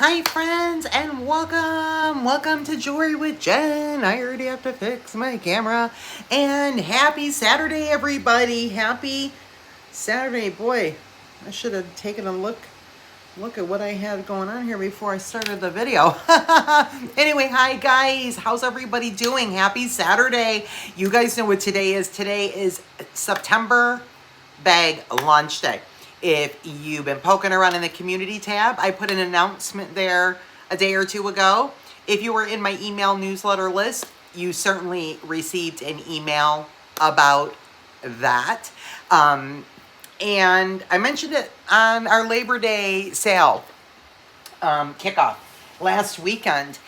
Hi friends and welcome to Jewelry with Jen. I already have to fix my camera. And happy Saturday everybody. Happy Saturday. Boy, I should have taken a look at what I had going on here before I started the video. Anyway, hi guys. How's everybody doing? Happy Saturday. You guys know what today is. Today is September bag launch day. If you've been poking around in the community tab, I put an announcement there a day or two ago. If you were in my email newsletter list, you certainly received an email about that. And I mentioned it on our Labor Day sale kickoff last weekend.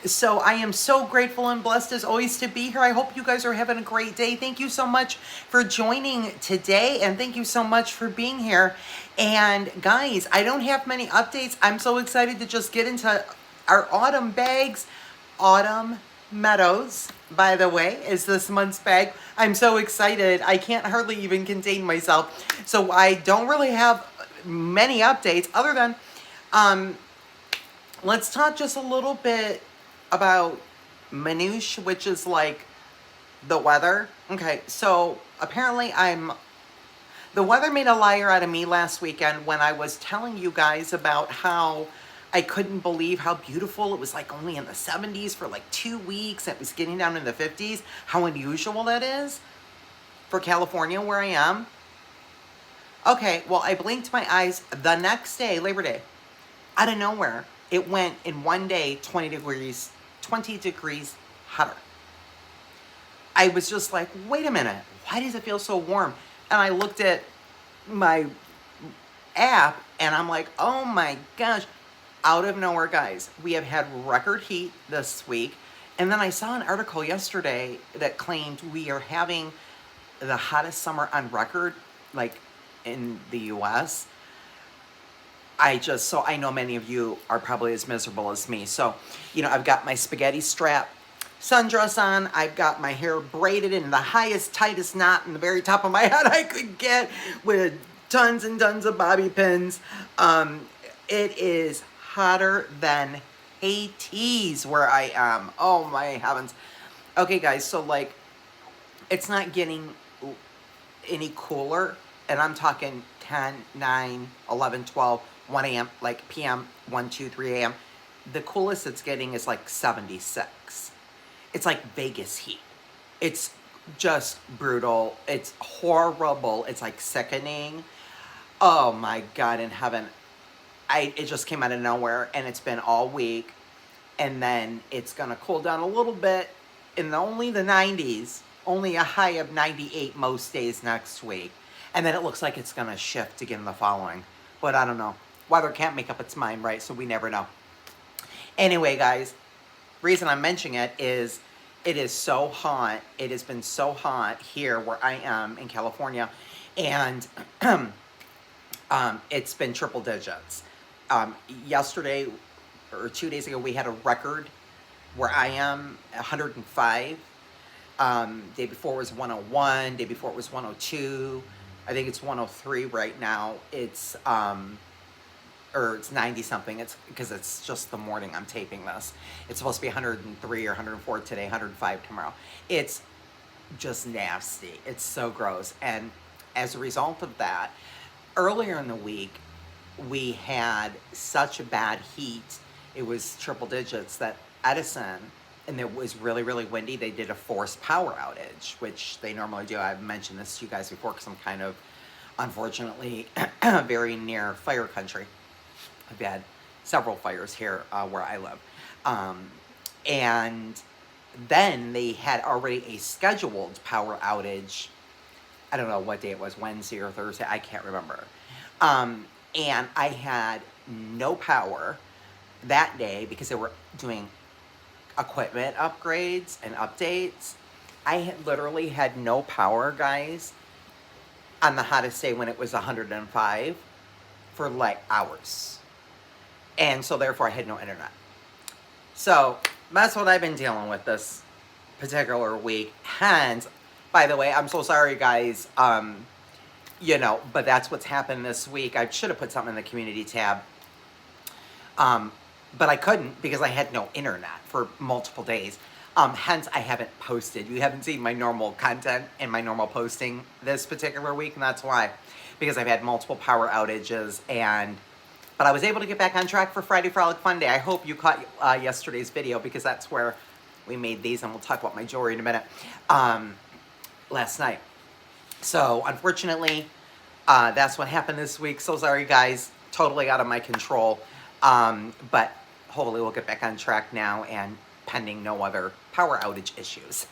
So I am so grateful and blessed as always to be here. I hope you guys are having a great day. Thank you so much for joining today, and thank you so much for being here. And guys, I don't have many updates. I'm so excited to just get into our autumn bags. Autumn Meadows, by the way, is this month's bag. I'm so excited. I can't hardly even contain myself. So I don't really have many updates other than let's talk just a little bit about minutiae, which is like the weather. Okay, so apparently the weather made a liar out of me last weekend when I was telling you guys about how I couldn't believe how beautiful it was, like only in the 70s for like 2 weeks. It was getting down in the 50s. How unusual that is for California where I am. Okay, well, I blinked my eyes the next day, Labor Day, out of nowhere. It went in one day 20 degrees hotter. I was just like, wait a minute, why does it feel so warm? And I looked at my app and I'm like, oh my gosh, out of nowhere, guys, we have had record heat this week. And then I saw an article yesterday that claimed we are having the hottest summer on record, like in the US. So I know many of you are probably as miserable as me. So, I've got my spaghetti strap sundress on. I've got my hair braided in the highest, tightest knot in the very top of my head I could get with tons and tons of bobby pins. It is hotter than Hades where I am. Oh my heavens. Okay, guys, so like, it's not getting any cooler. And I'm talking 10, 9, 11, 12, 1 a.m., like p.m., 1, 2, 3 a.m. The coolest it's getting is like 76. It's like Vegas heat. It's just brutal. It's horrible. It's like sickening. Oh my God in heaven. It just came out of nowhere, and it's been all week. And then it's going to cool down a little bit in only the 90s. Only a high of 98 most days next week. And then it looks like it's going to shift again the following. But I don't know. Weather can't make up its mind, right? So we never know. Anyway, guys, reason I'm mentioning it is so hot. It has been so hot here where I am in California. And it's been triple digits. Yesterday or 2 days ago, we had a record where I am, 105. Day before was 101. Day before it was 102. I think it's 103 right now. It's or it's 90 something. It's because it's just the morning I'm taping this. It's supposed to be 103 or 104 today, 105 tomorrow. It's just nasty. It's so gross. And as a result of that, earlier in the week, we had such a bad heat. It was triple digits that Edison, and it was really, really windy. They did a forced power outage, which they normally do. I've mentioned this to you guys before because I'm kind of, unfortunately, very near fire country. I've had several fires here where I live. And then they had already a scheduled power outage. I don't know what day it was, Wednesday or Thursday. I can't remember. And I had no power that day because they were doing equipment upgrades and updates. I literally had no power, guys, on the hottest day when it was 105 for like hours. And so therefore I had no internet. So that's what I've been dealing with this particular week. Hence, by the way, I'm so sorry, guys. But that's what's happened this week. I should have put something in the community tab. But I couldn't because I had no internet for multiple days. Hence, I haven't posted. You haven't seen my normal content and my normal posting this particular week, and that's why. Because I've had multiple power outages, but I was able to get back on track for Friday Frolic Fun Day. I hope you caught yesterday's video, because that's where we made these, and we'll talk about my jewelry in a minute, last night. So, unfortunately, that's what happened this week. So sorry, guys. Totally out of my control. But hopefully we'll get back on track now, and pending no other power outage issues.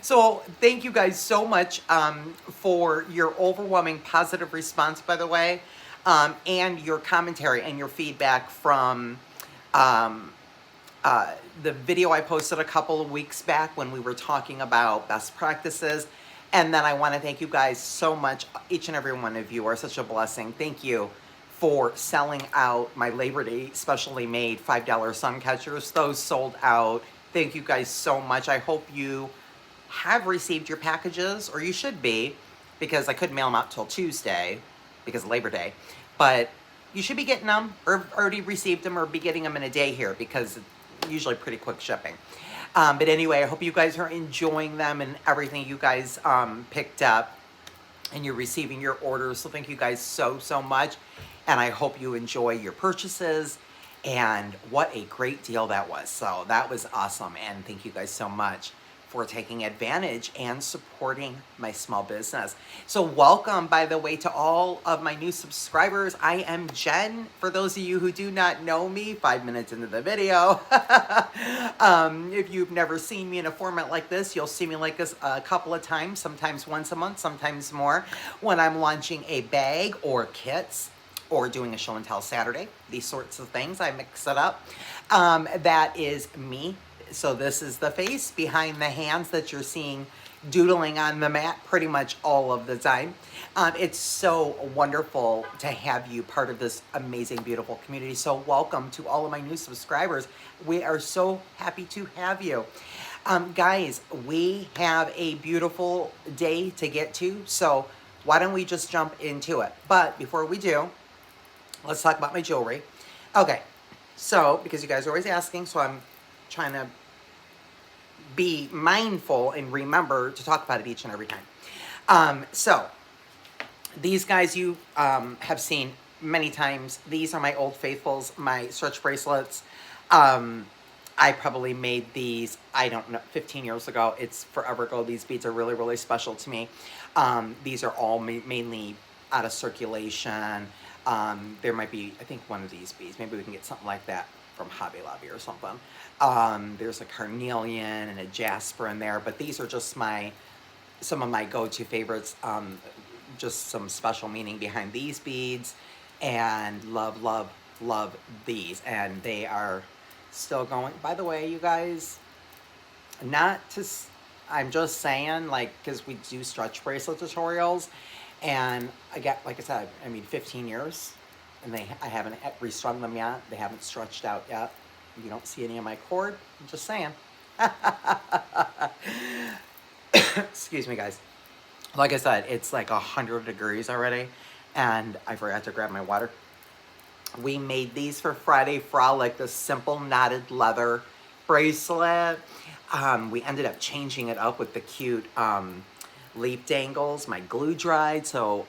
So thank you guys so much for your overwhelming positive response, by the way, and your commentary and your feedback from the video I posted a couple of weeks back when we were talking about best practices. And then I want to thank you guys so much. Each and every one of you are such a blessing. Thank you for selling out my Labor Day specially made $5 sun catchers. Those sold out. Thank you guys so much. I hope you have received your packages, or you should be, because I couldn't mail them out till Tuesday because of Labor Day. But you should be getting them, or already received them, or be getting them in a day here, because it's usually pretty quick shipping. But anyway, I hope you guys are enjoying them and everything you guys picked up, and you're receiving your orders. So thank you guys so, so much. And I hope you enjoy your purchases. And what a great deal that was. So that was awesome. And thank you guys so much for taking advantage and supporting my small business. So welcome, by the way, to all of my new subscribers. I am Jen. For those of you who do not know me, 5 minutes into the video, if you've never seen me in a format like this, you'll see me like this a couple of times, sometimes once a month, sometimes more, when I'm launching a bag or kits, or doing a show and tell Saturday, these sorts of things. I mix it up. That is me. So this is the face behind the hands that you're seeing doodling on the mat pretty much all of the time. It's so wonderful to have you part of this amazing, beautiful community. So welcome to all of my new subscribers. We are so happy to have you. Guys, we have a beautiful day to get to, so why don't we just jump into it? But before we do, let's talk about my jewelry. Okay, so, because you guys are always asking, so I'm trying to be mindful and remember to talk about it each and every time. So, these guys you have seen many times. These are my Old Faithfuls, my stretch bracelets. I probably made these, I don't know, 15 years ago. It's forever ago. These beads are really, really special to me. These are all mainly out of circulation. There might be, I think, one of these beads. Maybe we can get something like that from Hobby Lobby or something. There's a carnelian and a jasper in there, but these are just some of my go-to favorites. Just some special meaning behind these beads, and love, love, love these. And they are still going. By the way, you guys, I'm just saying, like, because we do stretch bracelet tutorials, and I get, like I said, 15 years, and I haven't restrung them yet. They haven't stretched out yet. You don't see any of my cord. I'm just saying. Excuse me, guys. Like I said, it's like 100 degrees already, and I forgot to grab my water. We made these for Friday Frolic, the simple knotted leather bracelet. We ended up changing it up with the cute leaf dangles. My glue dried, so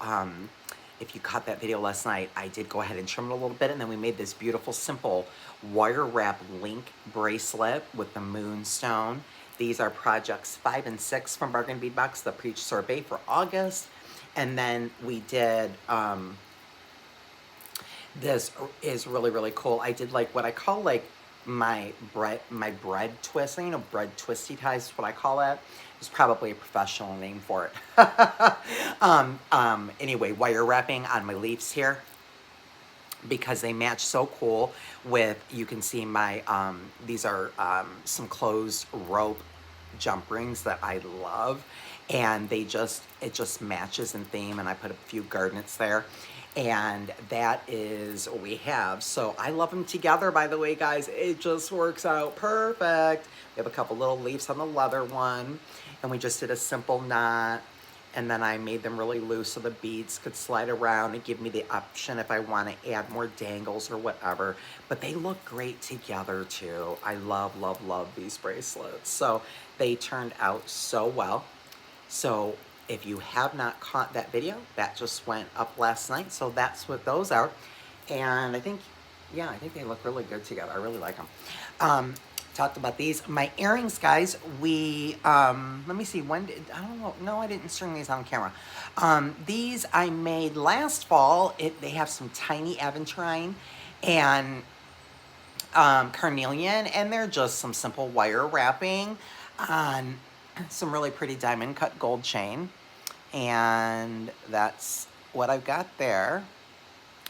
if you caught that video last night, I did go ahead and trim it a little bit, and then we made this beautiful, simple wire wrap link bracelet with the moonstone. These are projects 5 and 6 from Bargain Bead Box, the Preach Sorbet for August. And then we did, this is really, really cool. I did like what I call like my bread twist, you know, bread twisty ties is what I call it. There's probably a professional name for it. Anyway, wire wrapping on my leaves here, because they match so cool with, you can see my, these are some closed rope jump rings that I love, and it just matches in theme, and I put a few garnets there, and that is what we have. So I love them together, by the way, guys. It just works out perfect. We have a couple little leaves on the leather one, and we just did a simple knot, And then I made them really loose so the beads could slide around and give me the option if I want to add more dangles or whatever. But they look great together too. I love, love, love these bracelets. So they turned out so well. So if you have not caught that video, that just went up last night. So that's what those are. And I think, yeah, I think they look really good together. I really like them. Talked about these. My earrings, guys, we, let me see, when did, I don't know, no, I didn't string these on camera. These I made last fall. They have some tiny aventurine and carnelian, and they're just some simple wire wrapping on some really pretty diamond cut gold chain. And that's what I've got there.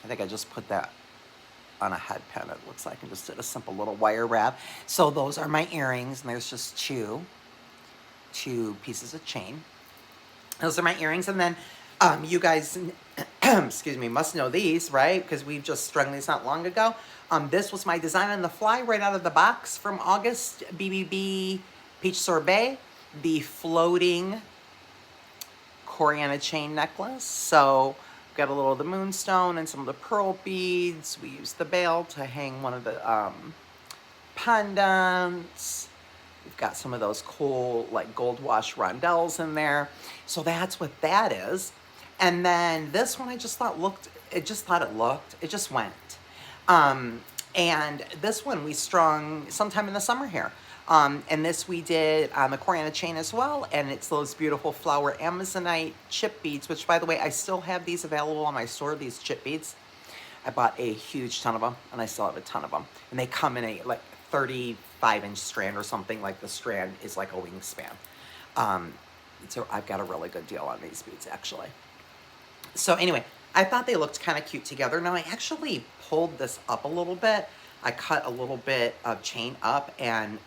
I think I just put that on a head pin, it looks like, and just did a simple little wire wrap. So those are my earrings, and there's just two pieces of chain. Those are my earrings, and then you guys, excuse me, must know these, right? Because we've just strung these not long ago. This was my design on the fly right out of the box from August, BBB Peach Sorbet, the floating Coriana chain necklace. So got a little of the moonstone and some of the pearl beads. We used the bail to hang one of the pendants. We've got some of those cool like gold wash rondelles in there. So that's what that is. And then this one I just thought it just went. And this one we strung sometime in the summer here. And this we did on the Coriana chain as well, and it's those beautiful flower Amazonite chip beads, which, by the way, I still have these available on my store, these chip beads. I bought a huge ton of them, and I still have a ton of them. And they come in a, like, 35-inch strand or something, like the strand is like a wingspan. So I've got a really good deal on these beads, actually. So anyway, I thought they looked kind of cute together. Now, I actually pulled this up a little bit. I cut a little bit of chain up and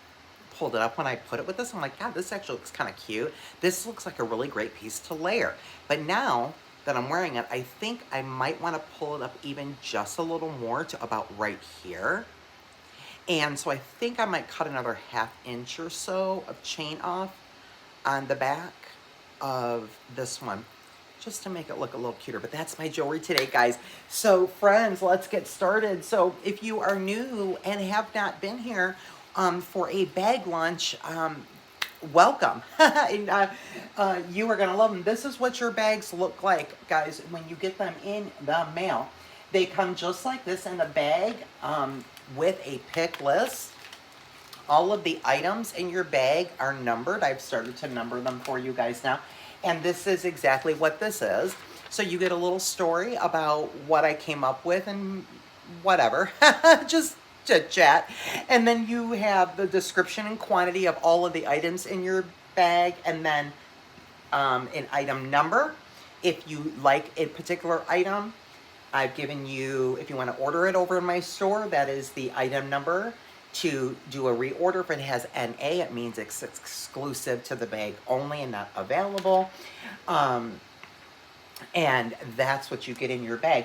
pulled it up when I put it with this. I'm like, yeah, this actually looks kind of cute. This looks like a really great piece to layer. But now that I'm wearing it, I think I might want to pull it up even just a little more to about right here. And so I think I might cut another 1/2 inch or so of chain off on the back of this one, just to make it look a little cuter. But that's my jewelry today, guys. So friends, let's get started. So if you are new and have not been here for a bag lunch, welcome. And, you are gonna love them. This is what your bags look like, guys, when you get them in the mail. They come just like this in a bag with a pick list. All of the items in your bag are numbered. I've started to number them for you guys now. And this is exactly what this is. So you get a little story about what I came up with and whatever. Just chit chat. And then you have the description and quantity of all of the items in your bag, and then an item number. If you like a particular item, I've given you, if you want to order it over in my store, that is the item number. To do a reorder, if it has NA, it means it's exclusive to the bag only and not available. And that's what you get in your bag.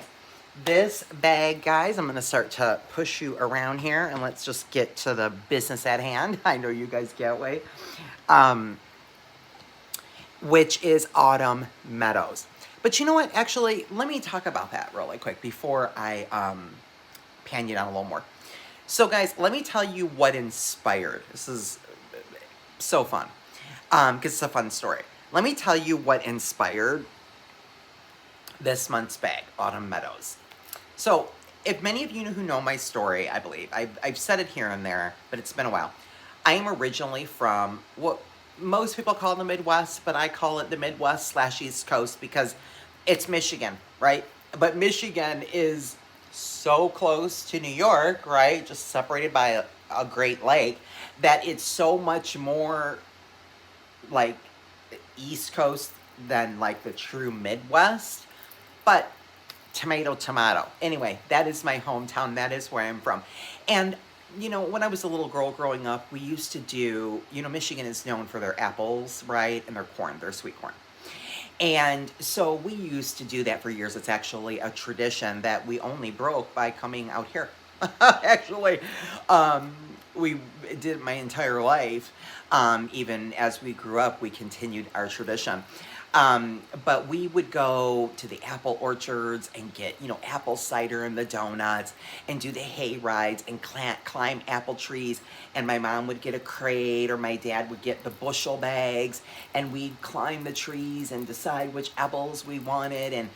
This bag, guys, I'm going to start to push you around here, and let's just get to the business at hand. I know you guys can't wait. Which is Autumn Meadows. But you know what? Actually, let me talk about that really quick before I pan you down a little more. So guys, let me tell you what inspired. This is so fun, because it's a fun story. Let me tell you what inspired this month's bag, Autumn Meadows. So if many of you who know my story, I believe, I've said it here and there, but it's been a while. I am originally from what most people call the Midwest, but I call it the Midwest / East Coast because it's Michigan, right? But Michigan is so close to New York, right? Just separated by a Great Lake, that it's so much more like East Coast than like the true Midwest. But tomato, tomato. Anyway, that is my hometown. That is where I'm from. And, you know, when I was a little girl growing up, we used to do, you know, Michigan is known for their apples, right? And their corn, their sweet corn. And so we used to do that for years. It's actually a tradition that we only broke by coming out here. Actually, we did it my entire life. Even as we grew up, we continued our tradition. But we would go to the apple orchards and get, you know, apple cider and the donuts and do the hay rides and climb apple trees. And my mom would get a crate or my dad would get the bushel bags and we'd climb the trees and decide which apples we wanted, and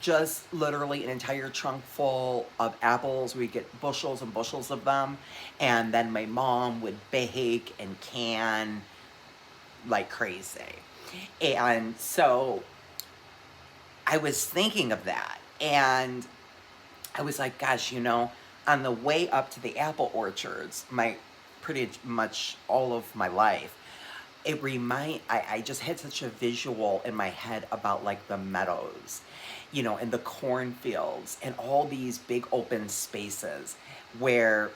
just literally an entire trunk full of apples. We'd get bushels and bushels of them. And then my mom would bake and can like crazy. And so I was thinking of that, and I was like, gosh, you know, on the way up to the apple orchards, pretty much all of my life, I just had such a visual in my head about like the meadows, you know, and the cornfields and all these big open spaces where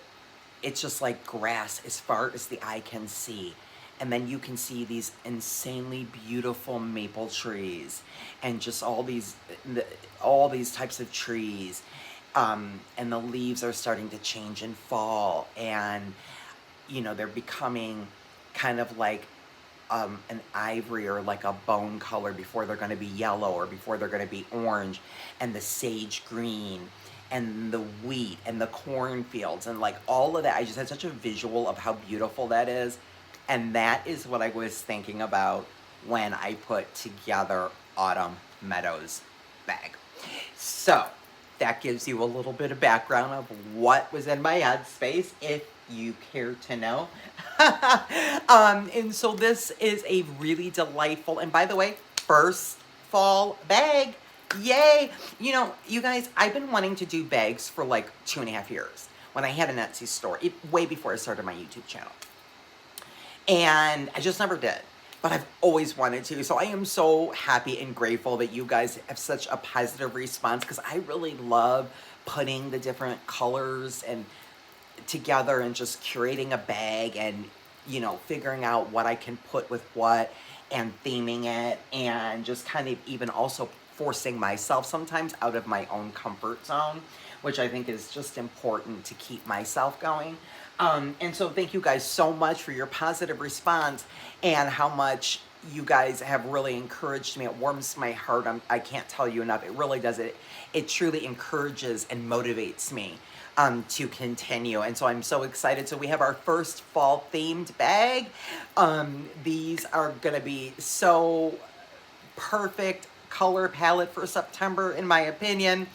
it's just like grass as far as the eye can see. And then you can see these insanely beautiful maple trees and just all these types of trees. And the leaves are starting to change in fall, and, you know, they're becoming kind of like an ivory or like a bone color before they're going to be yellow or before they're going to be orange, and the sage green and the wheat and the cornfields and like all of that. I just had such a visual of how beautiful that is. And that is what I was thinking about when I put together Autumn Meadows bag. So that gives you a little bit of background of what was in my head space, if you care to know. And so this is a really delightful, and by the way, first fall bag. Yay! You know, you guys, I've been wanting to do bags for like 2.5 years when I had an Etsy store, way before I started my YouTube channel. And I just never did, but I've always wanted to. So I am so happy and grateful that you guys have such a positive response, because I really love putting the different colors and together and just curating a bag and, you know, figuring out what I can put with what and theming it, and just kind of even also forcing myself sometimes out of my own comfort zone, which I think is just important to keep myself going. And so thank you guys so much for your positive response and how much you guys have really encouraged me. It warms my heart. I can't tell you enough. It really does. It truly encourages and motivates me to continue. And so I'm so excited. So we have our first fall themed bag. These are going to be so perfect color palette for September, in my opinion.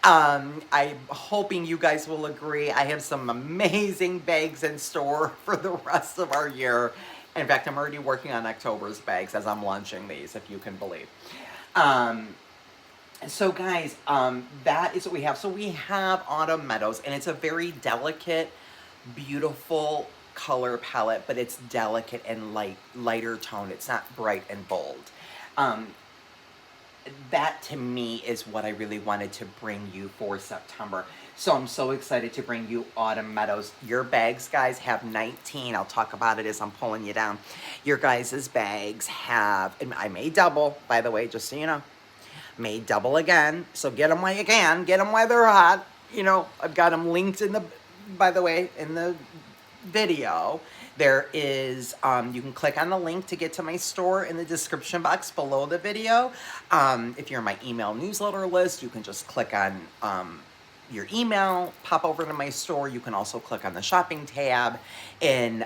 I'm hoping you guys will agree. I have some amazing bags in store for the rest of our year. In fact, I'm already working on October's bags as I'm launching these, if you can believe. So guys, that is what we have. So we have Autumn Meadows, and it's a very delicate, beautiful color palette, but it's delicate and lighter tone. It's not bright and bold. That to me is what I really wanted to bring you for September. So I'm so excited to bring you Autumn Meadows. Your bags, guys, have 19. I'll talk about it as I'm pulling you down. Your guys' bags have, and I may double, by the way, just so you know. May double again. So get them while you can. Get them while they're hot. You know, I've got them linked in the, by the way, in the video. There is, you can click on the link to get to my store in the description box below the video. If you're on my email newsletter list, you can just click on your email, pop over to my store. You can also click on the shopping tab in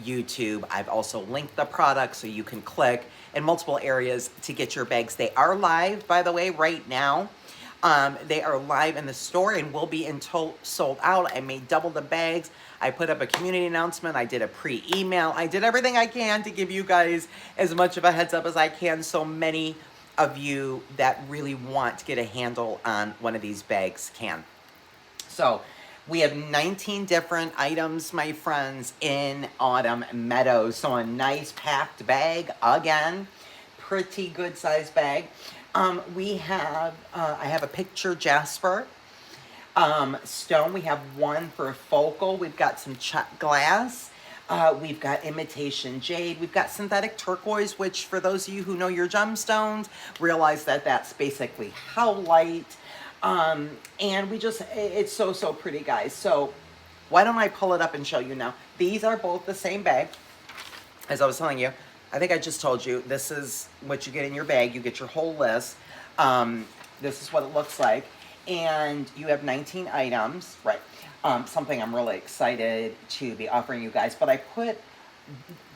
YouTube. I've also linked the product so you can click in multiple areas to get your bags. They are live, by the way, right now. They are live in the store and will be until sold out. I made double the bags. I put up a community announcement. I did a pre-email. I did everything I can to give you guys as much of a heads up as I can. So many of you that really want to get a handle on one of these bags can. So we have 19 different items, my friends, in Autumn Meadows. So a nice packed bag again. Pretty good sized bag. We have, I have a picture jasper stone. We have one for focal. We've got some cut glass. We've got imitation jade. We've got synthetic turquoise, which for those of you who know your gemstones, realize that that's basically howlite. And we just, it's so, so pretty, guys. So why don't I pull it up and show you now? These are both the same bag, as I was telling you. I think I just told you, this is what you get in your bag. You get your whole list. This is what it looks like. And you have 19 items, right? Something I'm really excited to be offering you guys. But I put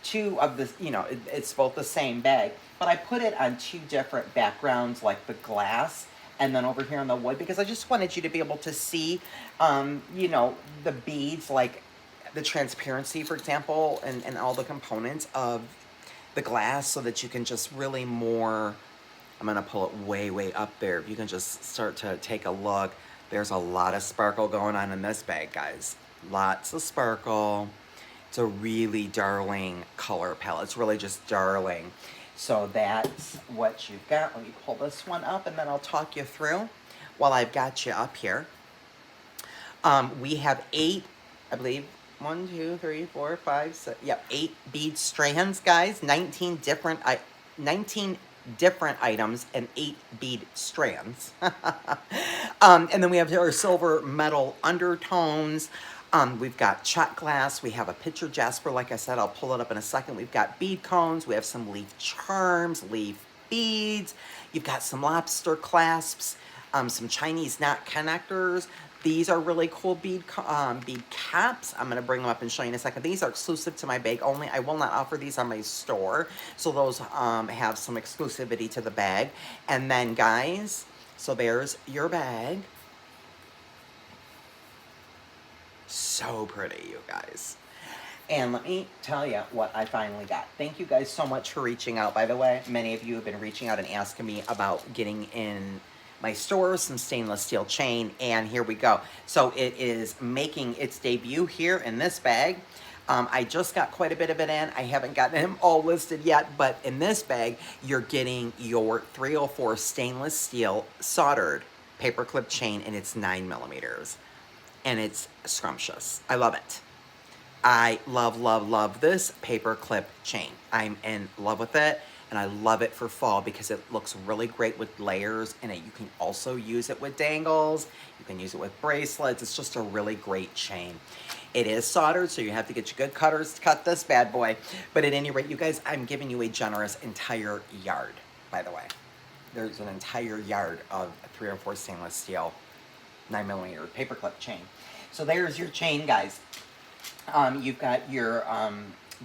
two of the, it's both the same bag, but I put it on two different backgrounds, like the glass and then over here on the wood, because I just wanted you to be able to see, the beads, like the transparency, for example, and all the components of the glass, so that you can just really more, I'm gonna pull it way, way up there. If you can just start to take a look, there's a lot of sparkle going on in this bag, guys. Lots of sparkle. It's a really darling color palette. It's really just darling. So that's what you've got. Let me pull this one up and then I'll talk you through while I've got you up here. We have 8, I believe, 1, 2, 3, 4, 5, 6, yep, 8 bead strands, guys. 19 different items and 8 bead strands. And then we have our silver metal undertones. We've got shot glass. We have a picture jasper. Like I said, I'll pull it up in a second. We've got bead cones. We have some leaf charms, leaf beads. You've got some lobster clasps, some Chinese knot connectors. These are really cool bead caps. I'm going to bring them up and show you in a second. These are exclusive to my bag only. I will not offer these on my store. So those have some exclusivity to the bag. And then, guys, so there's your bag. So pretty, you guys. And let me tell you what I finally got. Thank you guys so much for reaching out, by the way. Many of you have been reaching out and asking me about getting in my store some stainless steel chain, and here we go. So it is making its debut here in this bag. I just got quite a bit of it in. I haven't gotten them all listed yet, but in this bag, you're getting your 304 stainless steel soldered paperclip chain, and it's 9 millimeters. And it's scrumptious. I love it. I love, love, love this paperclip chain. I'm in love with it, and I love it for fall because it looks really great with layers in it. You can also use it with dangles. You can use it with bracelets. It's just a really great chain. It is soldered, so you have to get your good cutters to cut this bad boy. But at any rate, you guys, I'm giving you a generous entire yard, by the way. There's an entire yard of 304 stainless steel 9 millimeter paperclip chain. So there's your chain, guys. You've got your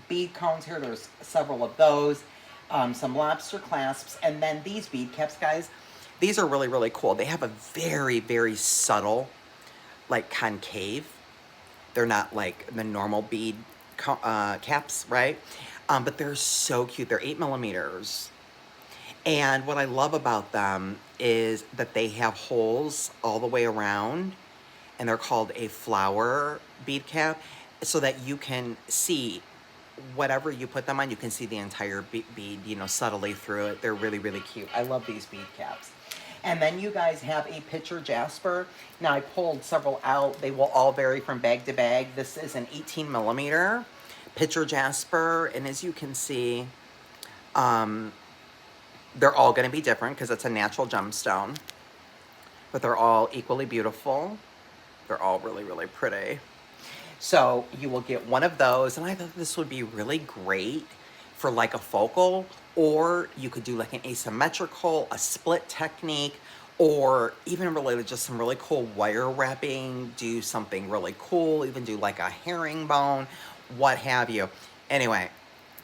bead cones here. There's several of those. Some lobster clasps. And then these bead caps, guys, these are really, really cool. They have a very, very subtle, like, concave. They're not like the normal bead caps, right? But they're so cute. They're 8 millimeters. And what I love about them is that they have holes all the way around, and they're called a flower bead cap, so that you can see whatever you put them on, you can see the entire bead, subtly through it. They're really, really cute. I love these bead caps. And then you guys have a picture jasper. Now, I pulled several out. They will all vary from bag to bag. This is an 18 millimeter picture jasper, and as you can see, they're all going to be different because it's a natural gemstone, but they're all equally beautiful. They're all really, really pretty. So you will get one of those, and I thought this would be really great for like a focal, or you could do like an asymmetrical, a split technique, or even really just some really cool wire wrapping, do something really cool, even do like a herringbone, what have you. Anyway,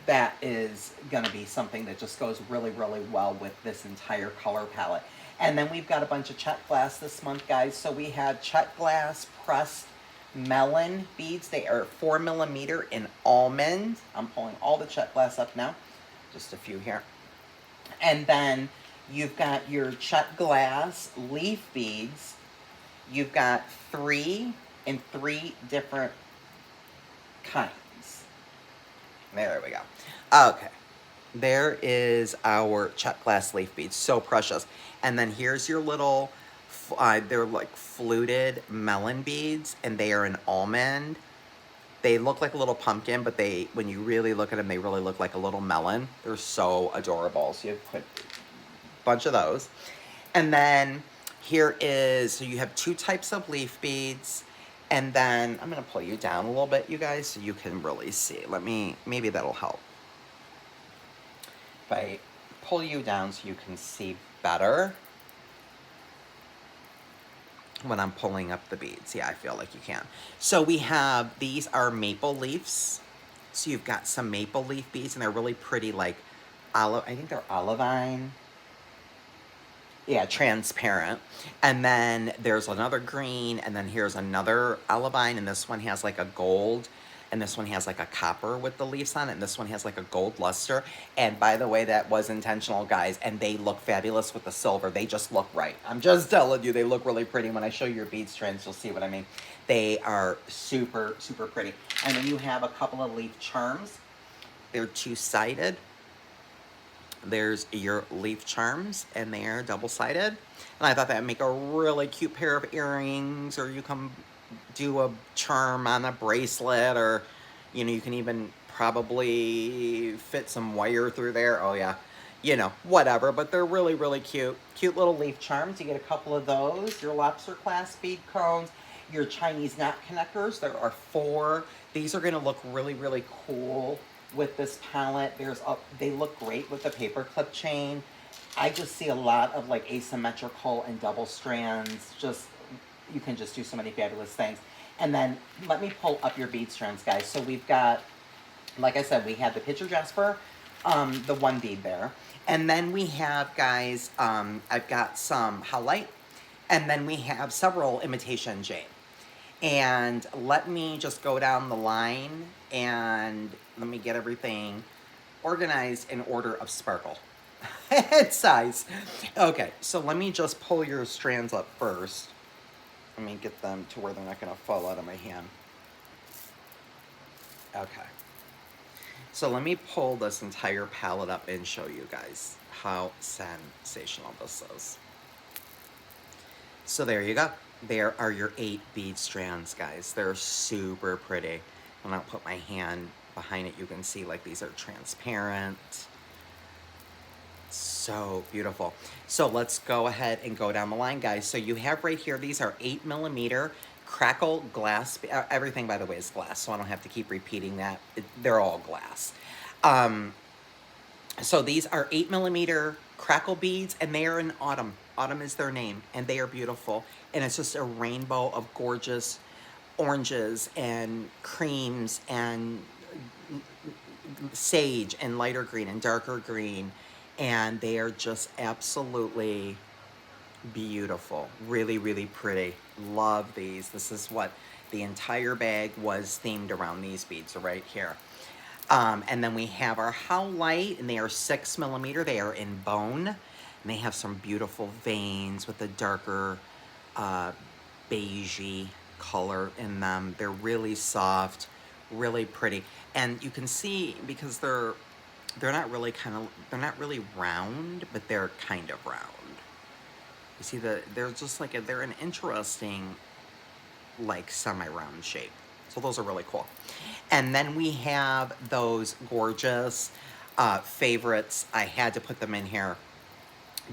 that is going to be something that just goes really, really well with this entire color palette. And then we've got a bunch of check glass this month, guys. So we have check glass pressed melon beads. They are 4 millimeter in almond. I'm pulling all the check glass up now. Just a few here. And then you've got your check glass leaf beads. You've got 3 in 3 different kinds. There we go. Okay. There is our check glass leaf beads. So precious. And then here's your little, they're like fluted melon beads, and they are an almond. They look like a little pumpkin, but when you really look at them, they really look like a little melon. They're so adorable. So you put a bunch of those. And then here is, so you have 2 types of leaf beads. And then I'm going to pull you down a little bit, you guys, so you can really see. Maybe that'll help. I pull you down so you can see better when I'm pulling up the beads. Yeah, I feel like you can. So we have, these are maple leaves. So you've got some maple leaf beads, and they're really pretty, like olive, I think they're olivine. Yeah, transparent. And then there's another green, and then here's another olivine, and this one has like a gold, and this one has like a copper with the leaves on it, and this one has like a gold luster. And by the way, that was intentional, guys, and they look fabulous with the silver. They just look right. I'm just telling you, they look really pretty. When I show you your bead strands, you'll see what I mean. They are super, super pretty. And then you have a couple of leaf charms. They're two-sided. There's your leaf charms, and they are double-sided. And I thought that would make a really cute pair of earrings, or you can do a charm on a bracelet, or, you know, you can even probably fit some wire through there. Oh, yeah. You know, whatever. But they're really, really cute. Cute little leaf charms. You get a couple of those. Your lobster clasp bead cones. Your Chinese knot connectors. There are 4. These are going to look really, really cool with this palette. They look great with the paper clip chain. I just see a lot of like asymmetrical and double strands. You can just do so many fabulous things. And then let me pull up your bead strands, guys. So we've got, like I said, we have the picture jasper, the 1 bead there. And then we have, guys, I've got some howlite, and then we have several imitation jade. And let me just go down the line, and let me get everything organized in order of sparkle and size. Okay, so let me just pull your strands up first. Let me get them to where they're not going to fall out of my hand. Okay. So let me pull this entire palette up and show you guys how sensational this is. So there you go. There are your 8 bead strands, guys. They're super pretty. When I put my hand behind it, you can see like these are transparent. So beautiful. So let's go ahead and go down the line, guys. So you have right here, these are 8mm crackle glass. Everything, by the way, is glass, so I don't have to keep repeating that. They're all glass. So these are 8mm crackle beads, and they are in autumn. Autumn is their name, and they are beautiful. And it's just a rainbow of gorgeous oranges and creams and sage and lighter green and darker green. And they are just absolutely beautiful. Really, really pretty. Love these. This is what the entire bag was themed around, these beads right here. And then we have our howlite, and they are 6mm. They are in bone, and they have some beautiful veins with a darker beigey color in them. They're really soft, really pretty, and you can see because they're not really they're not really round, but they're kind of round. You see they're just like they're an interesting like semi-round shape. So those are really cool. And then we have those gorgeous favorites. I had to put them in here.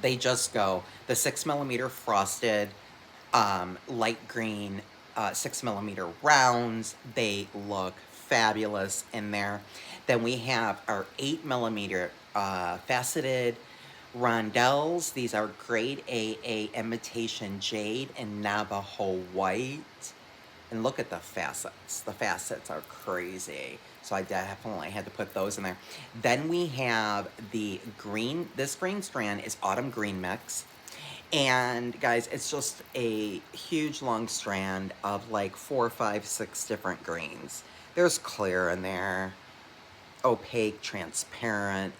They just go the 6mm frosted light green 6mm rounds. They look fabulous in there. Then we have our 8mm faceted rondelles. These are grade AA imitation jade and Navajo white. And look at the facets. The facets are crazy. So I definitely had to put those in there. Then we have the green. This green strand is autumn green mix. And guys, it's just a huge long strand of like 4, 5, 6 different greens. There's clear in there, opaque, transparent.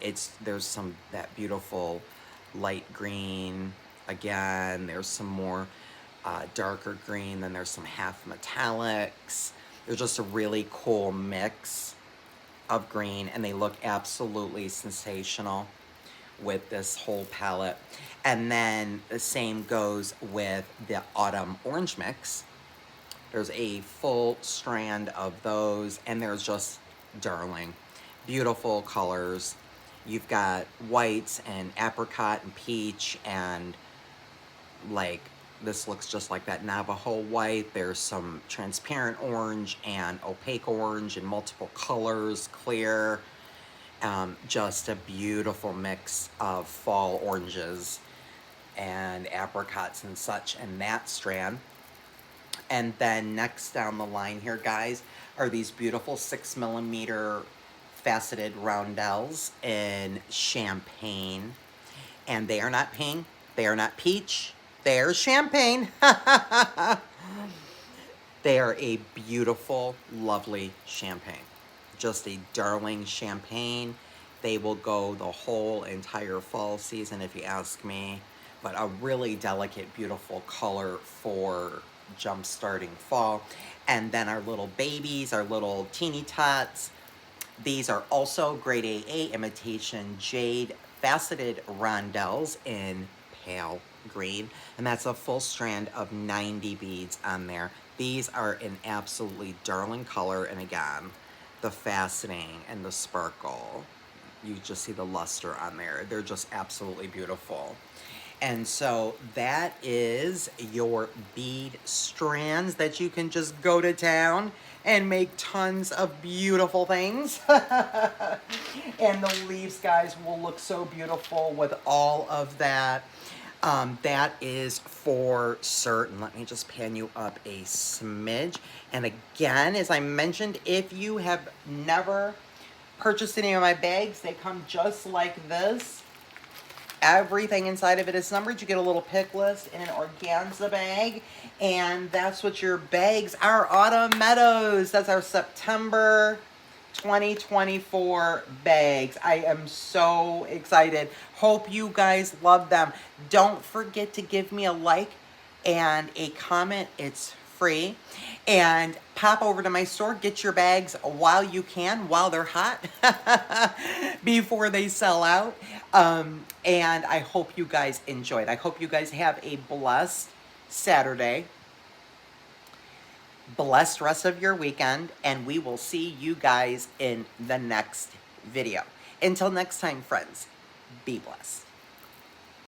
There's some that beautiful light green. Again, there's some more darker green, then there's some half metallics. There's just a really cool mix of green, and they look absolutely sensational with this whole palette. And then the same goes with the autumn orange mix. There's a full strand of those, and there's just darling, beautiful colors. You've got whites and apricot and peach, and like this looks just like that Navajo white. There's some transparent orange and opaque orange in multiple colors, clear. Just a beautiful mix of fall oranges and apricots and such in that strand. And then next down the line here, guys, are these beautiful 6mm faceted roundels in champagne. And they are not pink, they are not peach, they are champagne. They are a beautiful, lovely champagne. Just a darling champagne. They will go the whole entire fall season, if you ask me. But a really delicate, beautiful color for jump starting fall. And then our little babies, our little teeny tots. These are also grade AA imitation jade faceted rondelles in pale green. And that's a full strand of 90 beads on there. These are an absolutely darling color. And again, the faceting and the sparkle. You just see the luster on there. They're just absolutely beautiful. And so that is your bead strands that you can just go to town and make tons of beautiful things. And the leaves, guys, will look so beautiful with all of that. That is for certain. Let me just pan you up a smidge. And again, as I mentioned, if you have never purchased any of my bags, they come just like this. Everything inside of it is numbered. You get a little pick list in an organza bag. And that's what your bags are. Autumn Meadows. That's our September 2024 bags. I am so excited. Hope you guys love them. Don't forget to give me a like and a comment. It's free. And pop over to my store, get your bags while you can, while they're hot, before they sell out. And I hope you guys enjoyed. I hope you guys have a blessed Saturday, blessed rest of your weekend, and we will see you guys in the next video. Until next time, friends, be blessed.